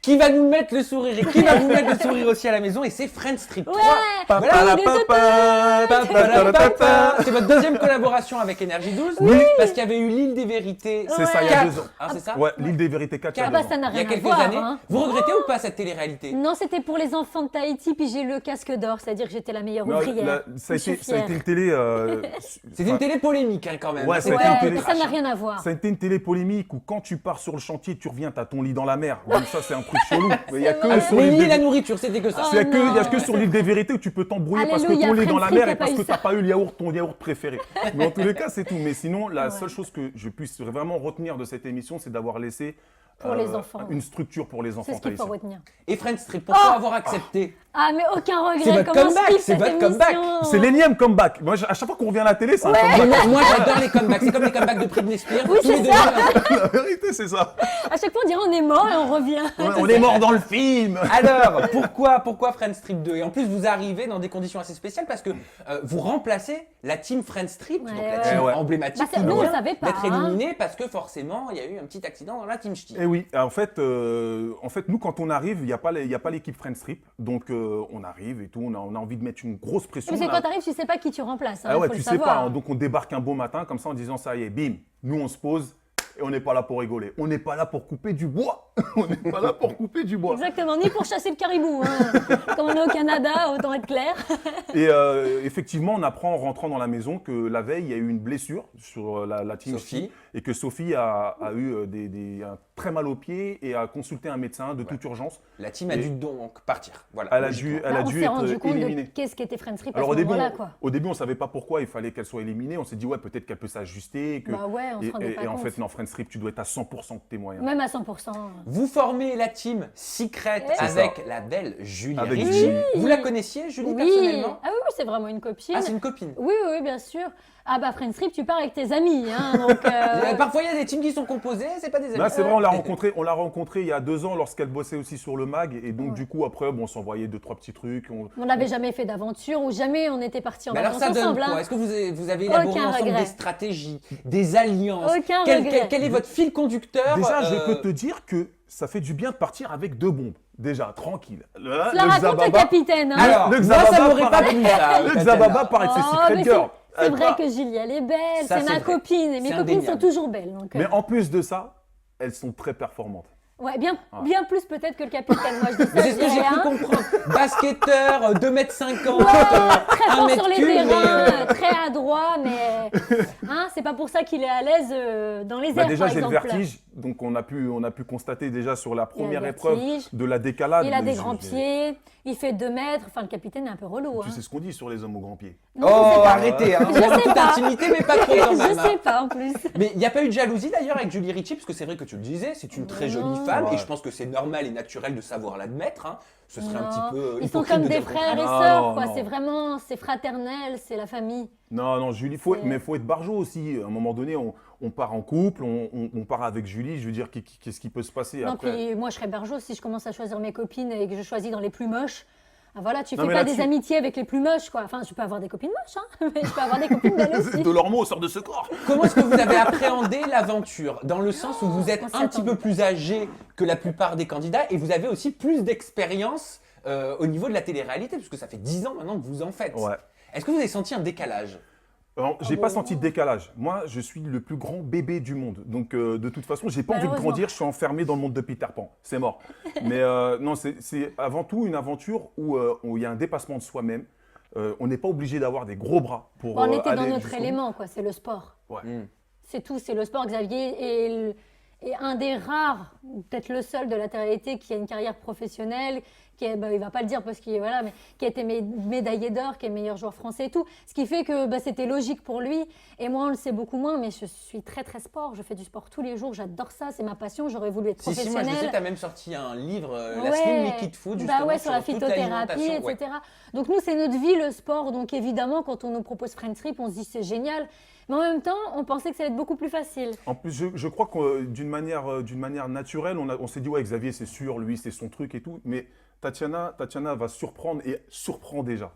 qui va nous mettre le sourire et qui va vous mettre le sourire aussi à la maison, et c'est Friends Strip 3. Voilà. C'est votre deuxième collaboration avec Énergie 12, parce qu'il y avait eu l'île des vérités. C'est ça, il y a 2 ans. Hein, c'est ça? Ouais, l'île des vérités 4. Ah bah ça n'a Il y a rien à quelques voir. années. Hein. Vous regrettez ou pas cette télé-réalité? Non, c'était pour les enfants de Tahiti, puis j'ai eu le casque d'or, c'est-à-dire que j'étais la meilleure ouvrière. Ça a Je suis été une fière. télé. C'était une télé polémique hein, quand même. Ouais, C'est ça a pas été un une peu télé- Ça n'a trash. rien à voir. Ça a été une télé polémique où quand tu pars sur le chantier, tu reviens, t'as ton lit dans la mer. Donc ça, c'est un truc chelou. Mais il y a que sur Mais l'île ni des la nourriture, c'était que ça. Oh, Il y a non. que sur l'île des vérités où tu peux t'embrouiller parce que Alléluia, ton lit est dans la Friends mer et Strip, parce t'as que pas eu t'as ça. pas eu ton yaourt préféré. Mais en tous les cas, c'est tout. Mais sinon, la seule chose que je puisse vraiment retenir de cette émission, c'est d'avoir laissé Pour les enfants. une structure pour les enfants. C'est ce qu'il faut tahitiens. retenir. Et Friends Strip, pourquoi avoir accepté? Ah, mais aucun regret. C'est votre Comment comeback, je kiffe c'est cette votre comeback. émission. C'est l'énième comeback. Moi, à chaque fois qu'on revient à la télé, c'est un comeback. Moi j'adore les comebacks, c'est comme les comebacks de Britney Spears. Oui, tous les c'est deux ça. ans. La vérité, c'est ça. À chaque fois, on dirait on est mort et on revient. On est mort dans le film. Alors, pourquoi Friends Strip 2? Et en plus, vous arrivez dans des conditions assez spéciales parce que vous remplacez la team Friends Strip, donc la team ouais. emblématique, Bah, nous, on le savait pas, d'être hein. éliminée parce que forcément, il y a eu un petit accident dans la team Ch'ti. Et oui, en fait, nous, quand on arrive, il n'y a pas l'équipe Friends Strip. Donc, on arrive et tout, on a envie de mettre une grosse pression. Parce que On a- quand t'arrives, tu sais pas qui tu remplaces. Hein, Ah ouais, faut tu le sais savoir. pas. Hein. Donc, on débarque un beau matin comme ça en disant ça y est, bim, nous, on se pose. Et on n'est pas là pour rigoler. On n'est pas là pour couper du bois. On n'est pas là pour couper du bois. Exactement, ni pour chasser le caribou. Hein. Comme on est au Canada, autant être clair. Et effectivement, on apprend en rentrant dans la maison que la veille, il y a eu une blessure sur la team Sophie. Ch'ti et que Sophie a eu un très mal au pied et a consulté un médecin de toute urgence. La team a dû donc partir. Voilà, Elle a logiquement. dû, elle Là, a on dû s'est rendu être compte de éliminée. qu'est-ce qu'était Friends Strip à Alors ce au début, moment-là. Quoi. on savait pas pourquoi il fallait qu'elle soit éliminée. On s'est dit ouais, peut-être qu'elle peut s'ajuster. Que... Bah ouais, on se rendait pas et en compte. fait, non, Friends Strip, tu dois être à 100% de tes moyens. Même à 100%. Vous formez la team Secret C'est avec la belle Julie Avec Ricci. Julie. Vous la connaissiez, Julie, Oui. personnellement? Ah oui, c'est vraiment une copine. Ah, c'est une copine. Oui, bien sûr. Ah bah Friends Strip, tu pars avec tes amis. Hein, donc, Parfois, il y a des teams qui sont composées, c'est pas des amis. Là, c'est vrai, on l'a rencontrée il y a 2 ans lorsqu'elle bossait aussi sur le mag. Et donc, du coup, après, on s'envoyait 2-3 petits trucs. on n'avait jamais fait d'aventure ou jamais on était partis en Mais alors vacances ça donne ensemble. quoi? Hein. Est-ce que vous avez élaboré Aucun ensemble regret. des stratégies, des alliances? Aucun quel, regret. quel est votre fil conducteur? Déjà, je peux te dire que ça fait du bien de partir avec 2 bombes. Déjà, tranquille. Là, Tu la racontes le capitaine. Hein. Alors, le moi, ça Xababa m'aurait pas paraît- plu ça. Le Tatiana. Xababa paraît que c'est Oh, Secret mais Girl. c'est vrai que Julie, elle est belle. Ça, C'est c'est ma vrai. copine. Et mes C'est copines sont indéniable. toujours belles. Donc, Mais en plus de ça, elles sont très performantes. ouais, bien plus peut-être que le capitaine. Moi, je dis ça. Mais c'est je ce que dis j'ai rien. cru comprendre. Basketteur, 2,50 m, Très fort sur les terrains, mais très adroit, mais hein, c'est pas pour ça qu'il est à l'aise dans les airs, Déjà, par j'ai le exemple. vertige. Donc, on a pu constater déjà sur la Il a le première épreuve vertige. de la décalade. Il a Mais des grands pieds, il fait 2 mètres. Enfin, le capitaine est un peu relou. Tu Hein. sais ce qu'on dit sur les hommes aux grands pieds. Non, je sais Oh, pas. arrêtez, hein. Je sais Toute pas. intimité, mais pas trop quand Je même. hein. sais pas en plus. Mais il n'y a pas eu de jalousie d'ailleurs avec Julie Ricci, parce que c'est vrai que tu le disais, c'est une très jolie femme, Ouais. et je pense que c'est normal et naturel de savoir l'admettre. Hein. Ce serait un Non. petit peu Ils sont hypocrite comme de des dire le frères et contraire. Ah, sœurs, non, quoi. non. C'est vraiment, c'est fraternel, c'est la famille. Non, Julie, mais faut être barjot aussi. À un moment donné, on part en couple, on part avec Julie. Je veux dire, qu'est-ce qui peut se passer Non, après? puis moi, je serais bergeau si je commence à choisir mes copines et que je choisis dans les plus moches. Ah, voilà, tu Non, fais mais pas là-dessus- des amitiés avec les plus moches, quoi. Enfin, je peux avoir des copines moches, hein, mais je peux avoir des copines belles aussi. De leurs mots sort de ce corps. Comment est-ce que vous avez appréhendé l'aventure? Dans le sens où vous êtes on s'y un petit attendait peu plus âgé que la plupart des candidats et vous avez aussi plus d'expérience au niveau de la télé-réalité, puisque ça fait 10 ans maintenant que vous en faites. Ouais. Est-ce que vous avez senti un décalage? Alors, j'ai pas senti de décalage. Moi, je suis le plus grand bébé du monde. Donc, de toute façon, j'ai pas envie de Malheureusement. grandir. Je suis enfermé dans le monde de Peter Pan. C'est mort. Mais non, c'est avant tout une aventure où il y a un dépassement de soi-même. On n'est pas obligé d'avoir des gros bras pour On était dans aller notre jusqu'au bout. élément, quoi. C'est le sport. Ouais. C'est tout, c'est le sport. Xavier est un des rares, ou peut-être le seul de la télé-réalité qui a une carrière professionnelle, il va pas le dire parce qu'il voilà, mais qui a été médaillé d'or, qui est meilleur joueur français et tout. Ce qui fait que c'était logique pour lui. Et moi, on le sait beaucoup moins, mais je suis très très sport. Je fais du sport tous les jours, j'adore ça, c'est ma passion. J'aurais voulu être Si, moi je professionnelle. sais, tu as même sorti un livre, La Ouais. Slim Liquid Food, justement, Bah ouais, sur la toute phytothérapie, l'alimentation. etc. Donc nous, c'est notre vie, le sport. Donc évidemment, quand on nous propose Friends Trip, on se dit c'est génial. Mais en même temps, on pensait que ça allait être beaucoup plus facile. En plus, je crois que d'une manière naturelle, on s'est dit, ouais, Xavier, c'est sûr, lui, c'est son truc et tout. Mais Tatiana va surprendre et surprend déjà.